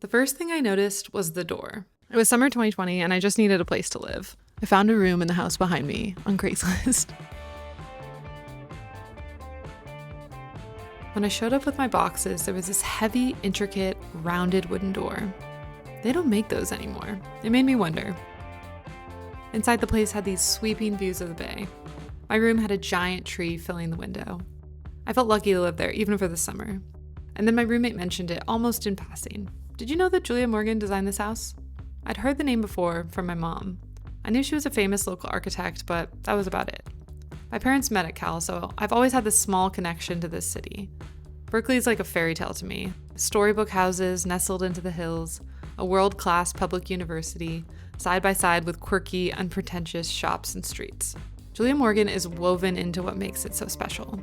The first thing I noticed was the door. It was summer 2020 and I just needed a place to live. I found a room in the house behind me on Craigslist. When I showed up with my boxes, there was this heavy, intricate, rounded wooden door. They don't make those anymore. It made me wonder. Inside the place had these sweeping views of the bay. My room had a giant tree filling the window. I felt lucky to live there, even for the summer. And then my roommate mentioned it almost in passing. Did you know that Julia Morgan designed this house? I'd heard the name before from my mom. I knew she was a famous local architect, but that was about it. My parents met at Cal, so I've always had this small connection to this city. Berkeley is like a fairy tale to me. Storybook houses nestled into the hills, a world-class public university, side by side with quirky, unpretentious shops and streets. Julia Morgan is woven into what makes it so special.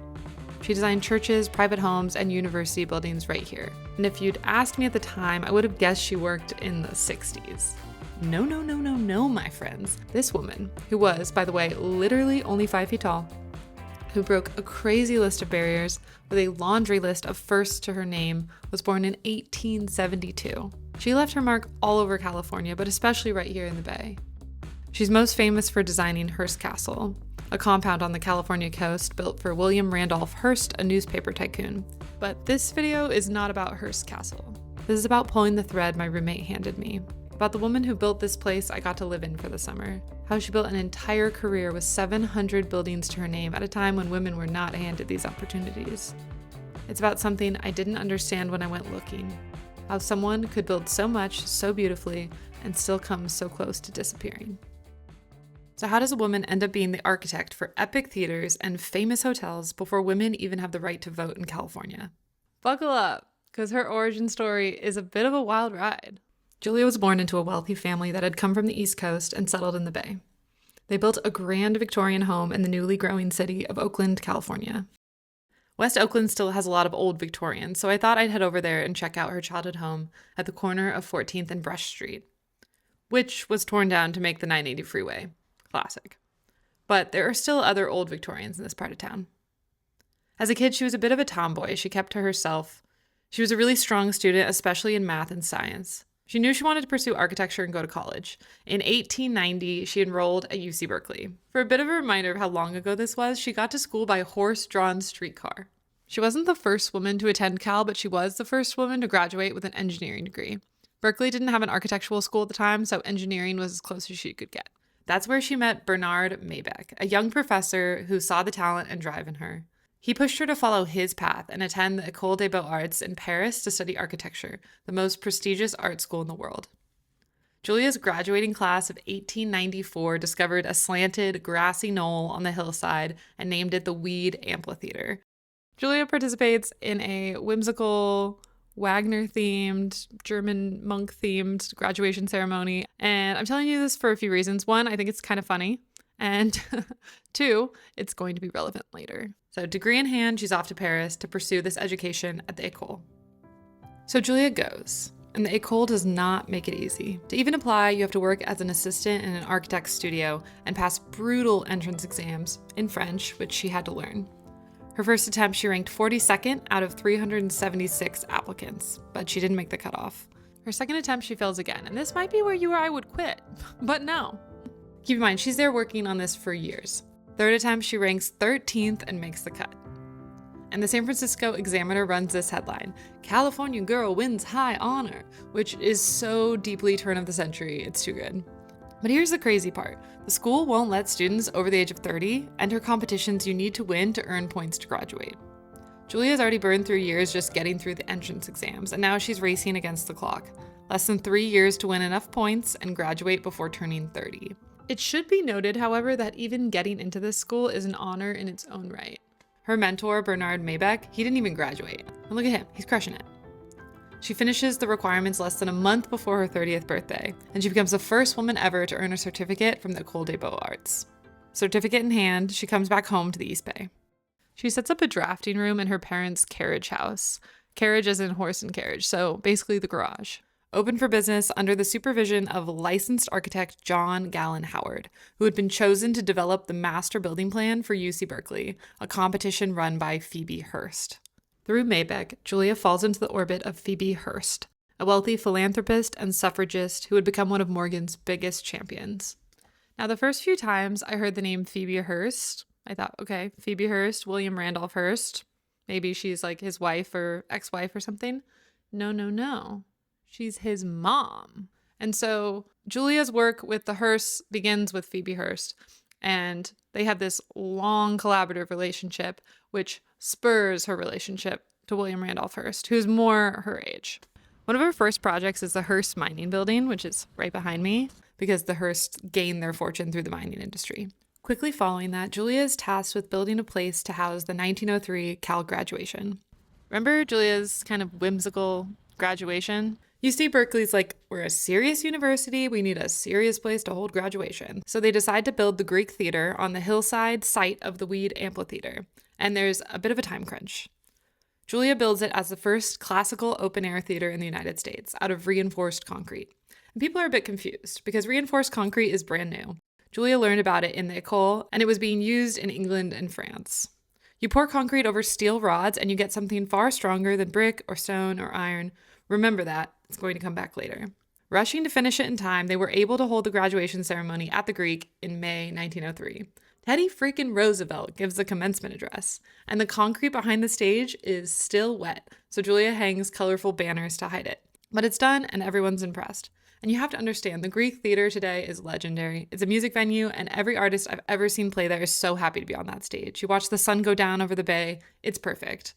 She designed churches, private homes, and university buildings right here. And if you'd asked me at the time, I would have guessed she worked in the 60s. No, my friends. This woman, who was, by the way, literally only 5 feet tall, who broke a crazy list of barriers with a laundry list of firsts to her name, was born in 1872. She left her mark all over California, but especially right here in the Bay. She's most famous for designing Hearst Castle, a compound on the California coast built for William Randolph Hearst, a newspaper tycoon. But this video is not about Hearst Castle. This is about pulling the thread my roommate handed me, about the woman who built this place I got to live in for the summer, how she built an entire career with 700 buildings to her name at a time when women were not handed these opportunities. It's about something I didn't understand when I went looking, how someone could build so much, so beautifully, and still come so close to disappearing. So how does a woman end up being the architect for epic theaters and famous hotels before women even have the right to vote in California? Buckle up, because her origin story is a bit of a wild ride. Julia was born into a wealthy family that had come from the East Coast and settled in the Bay. They built a grand Victorian home in the newly growing city of Oakland, California. West Oakland still has a lot of old Victorians, so I thought I'd head over there and check out her childhood home at the corner of 14th and Brush Street, which was torn down to make the 980 freeway. Classic. But there are still other old Victorians in this part of town. As a kid, she was a bit of a tomboy. She kept to herself. She was a really strong student, especially in math and science. She knew she wanted to pursue architecture and go to college. In 1890, she enrolled at UC Berkeley. For a bit of a reminder of how long ago this was, she got to school by horse-drawn streetcar. She wasn't the first woman to attend Cal, but she was the first woman to graduate with an engineering degree. Berkeley didn't have an architectural school at the time, so engineering was as close as she could get. That's where she met Bernard Maybeck, a young professor who saw the talent and drive in her. He pushed her to follow his path and attend the École des Beaux-Arts in Paris to study architecture, the most prestigious art school in the world. Julia's graduating class of 1894 discovered a slanted, grassy knoll on the hillside and named it the Weed Amphitheater. Julia participates in a whimsical, Wagner-themed, German monk-themed graduation ceremony. And I'm telling you this for a few reasons. One, I think it's kind of funny. And two, it's going to be relevant later. So degree in hand, she's off to Paris to pursue this education at the École. So Julia goes, and the École does not make it easy. To even apply, you have to work as an assistant in an architect's studio and pass brutal entrance exams in French, which she had to learn. Her first attempt, she ranked 42nd out of 376 applicants, but she didn't make the cutoff. Her second attempt, she fails again, and this might be where you or I would quit, but no. Keep in mind, she's there working on this for years. Third attempt, she ranks 13th and makes the cut. And the San Francisco Examiner runs this headline, "California Girl Wins High Honor," which is so deeply turn of the century, it's too good. But here's the crazy part. The school won't let students over the age of 30 enter competitions you need to win to earn points to graduate. Julia's already burned through years just getting through the entrance exams, and now she's racing against the clock. Less than 3 years to win enough points and graduate before turning 30. It should be noted, however, that even getting into this school is an honor in its own right. Her mentor, Bernard Maybeck, he didn't even graduate. And look at him, he's crushing it. She finishes the requirements less than a month before her 30th birthday, and she becomes the first woman ever to earn a certificate from the École des Beaux-Arts. Certificate in hand, she comes back home to the East Bay. She sets up a drafting room in her parents' carriage house. Carriage as in horse and carriage, so basically the garage. Open for business under the supervision of licensed architect John Gallen Howard, who had been chosen to develop the master building plan for UC Berkeley, a competition run by Phoebe Hearst. Through Maybeck, Julia falls into the orbit of Phoebe Hearst, a wealthy philanthropist and suffragist who would become one of Morgan's biggest champions. Now, the first few times I heard the name Phoebe Hearst, I thought, okay, Phoebe Hearst, William Randolph Hearst. Maybe she's like his wife or ex-wife or something. No. She's his mom. And so Julia's work with the Hearsts begins with Phoebe Hearst. And they have this long collaborative relationship, which spurs her relationship to William Randolph Hearst, who's more her age. One of her first projects is the Hearst Mining Building, which is right behind me, because the Hearsts gained their fortune through the mining industry. Quickly following that, Julia is tasked with building a place to house the 1903 Cal graduation. Remember Julia's kind of whimsical graduation? UC Berkeley's like, we're a serious university, we need a serious place to hold graduation. So they decide to build the Greek theater on the hillside site of the Weed Amphitheater, and there's a bit of a time crunch. Julia builds it as the first classical open-air theater in the United States out of reinforced concrete. And people are a bit confused because reinforced concrete is brand new. Julia learned about it in the École, and it was being used in England and France. You pour concrete over steel rods and you get something far stronger than brick or stone or iron. Remember that. It's going to come back later. Rushing to finish it in time, they were able to hold the graduation ceremony at the Greek in May 1903. Teddy freaking Roosevelt gives the commencement address, and the concrete behind the stage is still wet, so Julia hangs colorful banners to hide it. But it's done, and everyone's impressed. And you have to understand, the Greek theater today is legendary. It's a music venue, and every artist I've ever seen play there is so happy to be on that stage. You watch the sun go down over the bay. It's perfect.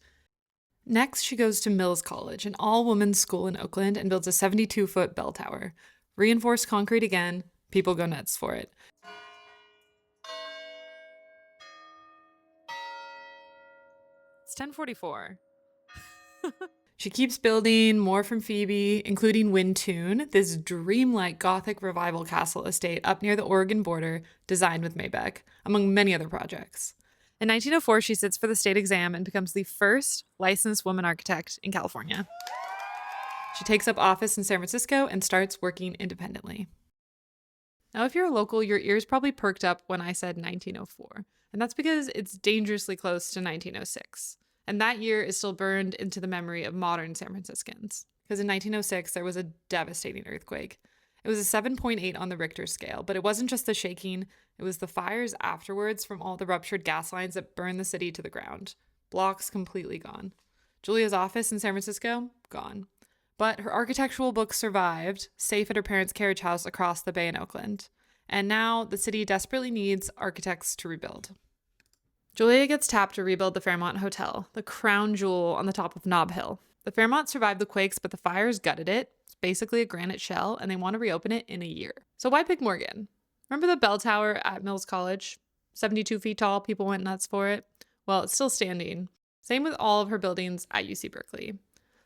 Next, she goes to Mills College, an all-women's school in Oakland, and builds a 72-foot bell tower. Reinforced concrete again. People go nuts for it. It's 10:44. She keeps building more from Phoebe, including Windtune, this dreamlike Gothic revival castle estate up near the Oregon border, designed with Maybeck, among many other projects. In 1904, she sits for the state exam and becomes the first licensed woman architect in California. She takes up office in San Francisco and starts working independently. Now, if you're a local, your ears probably perked up when I said 1904, and that's because it's dangerously close to 1906. And that year is still burned into the memory of modern San Franciscans. Because in 1906, there was a devastating earthquake. It was a 7.8 on the Richter scale, but it wasn't just the shaking, it was the fires afterwards from all the ruptured gas lines that burned the city to the ground. Blocks completely gone. Julia's office in San Francisco, gone. But her architectural books survived, safe at her parents' carriage house across the bay in Oakland. And now the city desperately needs architects to rebuild. Julia gets tapped to rebuild the Fairmont Hotel, the crown jewel on the top of Nob Hill. The Fairmont survived the quakes, but the fires gutted it. It's basically a granite shell, and they want to reopen it in a year. So why pick Morgan? Remember the bell tower at Mills College? 72 feet tall, people went nuts for it. Well, it's still standing. Same with all of her buildings at UC Berkeley.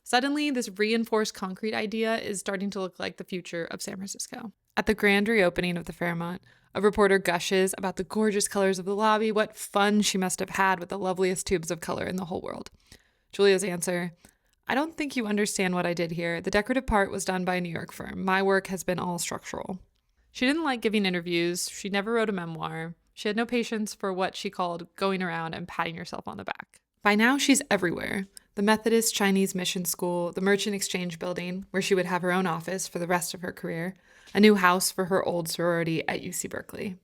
Suddenly, this reinforced concrete idea is starting to look like the future of San Francisco. At the grand reopening of the Fairmont, a reporter gushes about the gorgeous colors of the lobby, what fun she must have had with the loveliest tubes of color in the whole world. Julia's answer, I don't think you understand what I did here. The decorative part was done by a New York firm. My work has been all structural. She didn't like giving interviews. She never wrote a memoir. She had no patience for what she called going around and patting yourself on the back. By now, she's everywhere. The Methodist Chinese Mission School, the Merchant Exchange Building, where she would have her own office for the rest of her career, a new house for her old sorority at UC Berkeley.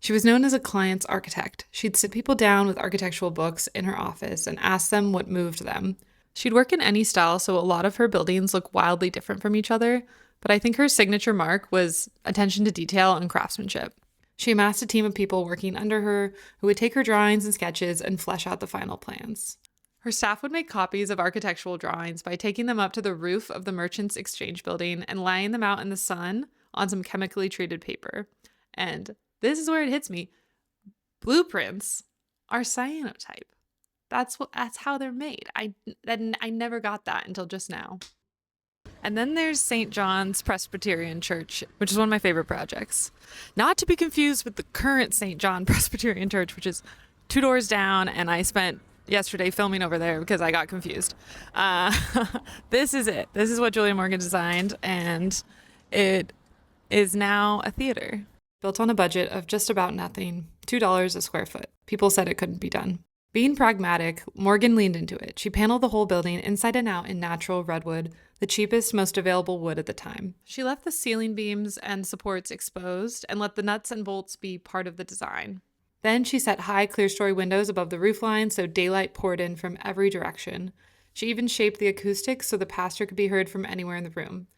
She was known as a client's architect. She'd sit people down with architectural books in her office and ask them what moved them. She'd work in any style, so a lot of her buildings look wildly different from each other, but I think her signature mark was attention to detail and craftsmanship. She amassed a team of people working under her who would take her drawings and sketches and flesh out the final plans. Her staff would make copies of architectural drawings by taking them up to the roof of the Merchants Exchange Building and laying them out in the sun on some chemically treated paper. And this is where it hits me. Blueprints are cyanotype. That's how they're made. I never got that until just now. And then there's St. John's Presbyterian Church, which is one of my favorite projects. Not to be confused with the current St. John Presbyterian Church, which is 2 doors down, and I spent yesterday filming over there because I got confused. This is it. This is what Julia Morgan designed, and it is now a theater. Built on a budget of just about nothing, $2 a square foot. People said it couldn't be done. Being pragmatic, Morgan leaned into it. She paneled the whole building inside and out in natural redwood, the cheapest, most available wood at the time. She left the ceiling beams and supports exposed and let the nuts and bolts be part of the design. Then she set high clerestory windows above the roofline so daylight poured in from every direction. She even shaped the acoustics so the pastor could be heard from anywhere in the room.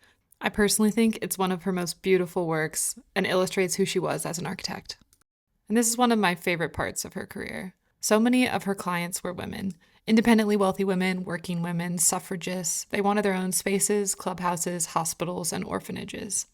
I personally think it's one of her most beautiful works and illustrates who she was as an architect. And this is one of my favorite parts of her career. So many of her clients were women, independently wealthy women, working women, suffragists. They wanted their own spaces, clubhouses, hospitals, and orphanages.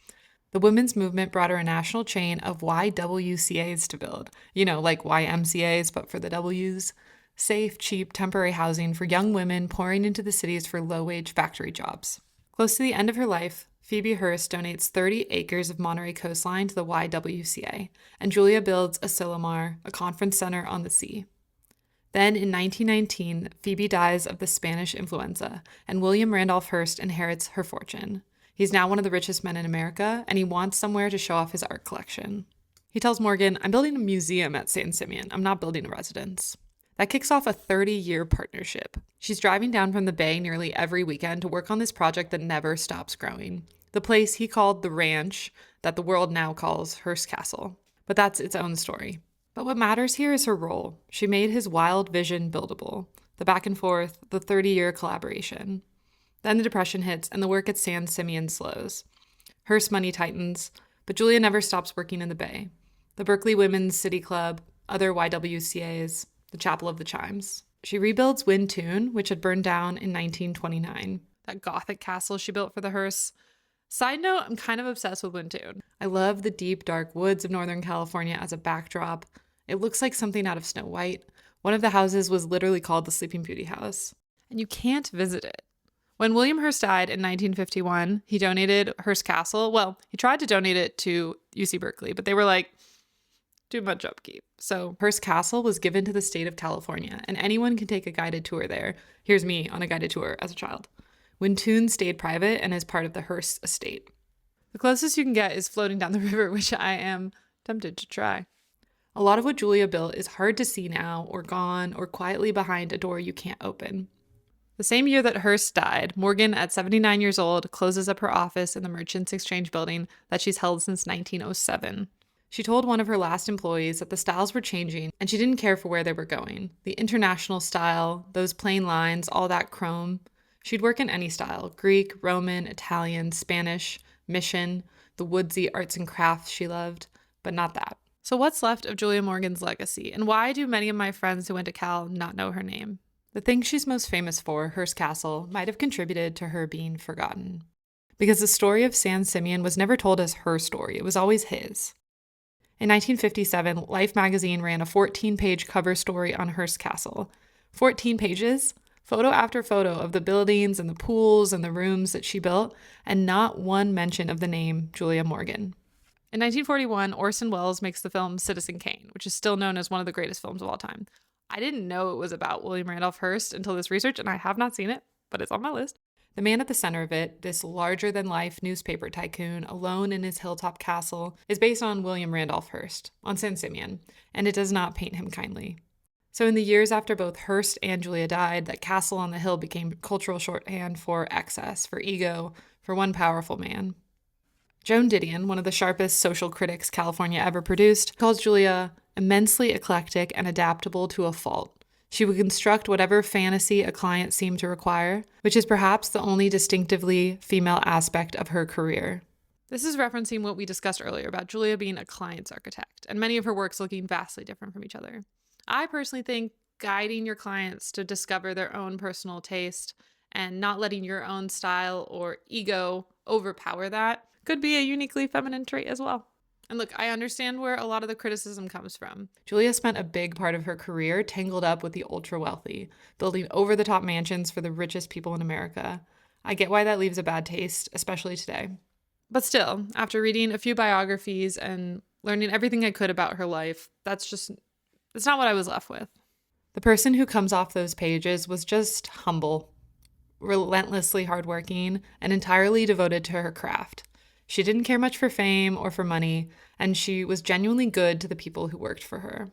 The women's movement brought her a national chain of YWCAs to build. You know, like YMCAs, but for the W's. Safe, cheap, temporary housing for young women pouring into the cities for low-wage factory jobs. Close to the end of her life, Phoebe Hearst donates 30 acres of Monterey coastline to the YWCA, and Julia builds a Silomar, a conference center on the sea. Then in 1919, Phoebe dies of the Spanish influenza, and William Randolph Hearst inherits her fortune. He's now one of the richest men in America, and he wants somewhere to show off his art collection. He tells Morgan, "I'm building a museum at San Simeon. I'm not building a residence." That kicks off a 30-year partnership. She's driving down from the Bay nearly every weekend to work on this project that never stops growing. The place he called the ranch, that the world now calls Hearst Castle. But that's its own story. But what matters here is her role. She made his wild vision buildable. The back and forth, the 30-year collaboration. Then the Depression hits and the work at San Simeon slows. Hearst money tightens, but Julia never stops working in the Bay. The Berkeley Women's City Club, other YWCAs, the Chapel of the Chimes. She rebuilds Wyntoun, which had burned down in 1929. That Gothic castle she built for the Hearsts. Side note, I'm kind of obsessed with Wyntoun. I love the deep, dark woods of Northern California as a backdrop. It looks like something out of Snow White. One of the houses was literally called the Sleeping Beauty House. And you can't visit it. When William Hearst died in 1951, he donated Hearst Castle. Well, he tried to donate it to UC Berkeley, but they were like, too much upkeep. So Hearst Castle was given to the state of California, and anyone can take a guided tour there. Here's me on a guided tour as a child. Wyntoun stayed private and is part of the Hearst estate. The closest you can get is floating down the river, which I am tempted to try. A lot of what Julia built is hard to see now, or gone, or quietly behind a door you can't open. The same year that Hearst died, Morgan, at 79 years old, closes up her office in the Merchants Exchange building that she's held since 1907. She told one of her last employees that the styles were changing and she didn't care for where they were going. The international style, those plain lines, all that chrome. She'd work in any style: Greek, Roman, Italian, Spanish, mission, the woodsy arts and crafts she loved, but not that. So what's left of Julia Morgan's legacy, and why do many of my friends who went to Cal not know her name? The thing she's most famous for, Hearst Castle, might have contributed to her being forgotten. Because the story of San Simeon was never told as her story, it was always his. In 1957, Life magazine ran a 14-page cover story on Hearst Castle. 14 pages, photo after photo of the buildings and the pools and the rooms that she built, and not one mention of the name Julia Morgan. In 1941, Orson Welles makes the film Citizen Kane, which is still known as one of the greatest films of all time. I didn't know it was about William Randolph Hearst until this research, and I have not seen it, but it's on my list. The man at the center of it, this larger-than-life newspaper tycoon alone in his hilltop castle, is based on William Randolph Hearst, on San Simeon, and it does not paint him kindly. So in the years after both Hearst and Julia died, that castle on the hill became cultural shorthand for excess, for ego, for one powerful man. Joan Didion, one of the sharpest social critics California ever produced, calls Julia immensely eclectic and adaptable to a fault. She would construct whatever fantasy a client seemed to require, which is perhaps the only distinctively female aspect of her career. This is referencing what we discussed earlier about Julia being a client's architect, and many of her works looking vastly different from each other. I personally think guiding your clients to discover their own personal taste and not letting your own style or ego overpower that could be a uniquely feminine trait as well. And look, I understand where a lot of the criticism comes from. Julia spent a big part of her career tangled up with the ultra-wealthy, building over-the-top mansions for the richest people in America. I get why that leaves a bad taste, especially today. But still, after reading a few biographies and learning everything I could about her life, that's not what I was left with. The person who comes off those pages was just humble, relentlessly hardworking, and entirely devoted to her craft. She didn't care much for fame or for money, and she was genuinely good to the people who worked for her.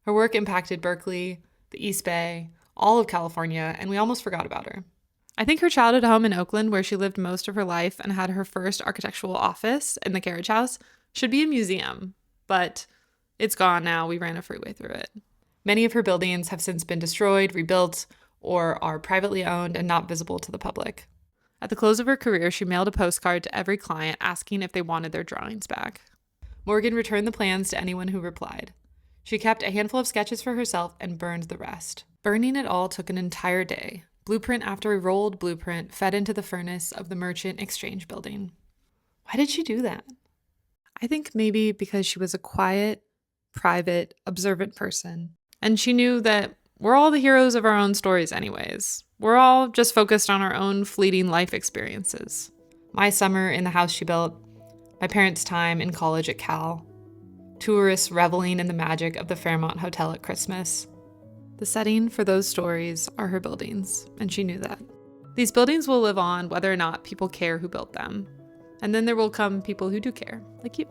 Her work impacted Berkeley, the East Bay, all of California, and we almost forgot about her. I think her childhood home in Oakland, where she lived most of her life and had her first architectural office in the carriage house, should be a museum, but it's gone now. We ran a freeway through it. Many of her buildings have since been destroyed, rebuilt, or are privately owned and not visible to the public. At the close of her career, she mailed a postcard to every client asking if they wanted their drawings back. Morgan returned the plans to anyone who replied. She kept a handful of sketches for herself and burned the rest. Burning it all took an entire day. Blueprint after rolled blueprint fed into the furnace of the Merchant Exchange building. Why did she do that? I think maybe because she was a quiet, private, observant person. And she knew that we're all the heroes of our own stories anyways. We're all just focused on our own fleeting life experiences. My summer in the house she built, my parents' time in college at Cal, tourists reveling in the magic of the Fairmont Hotel at Christmas. The setting for those stories are her buildings, and she knew that. These buildings will live on whether or not people care who built them. And then there will come people who do care, like you.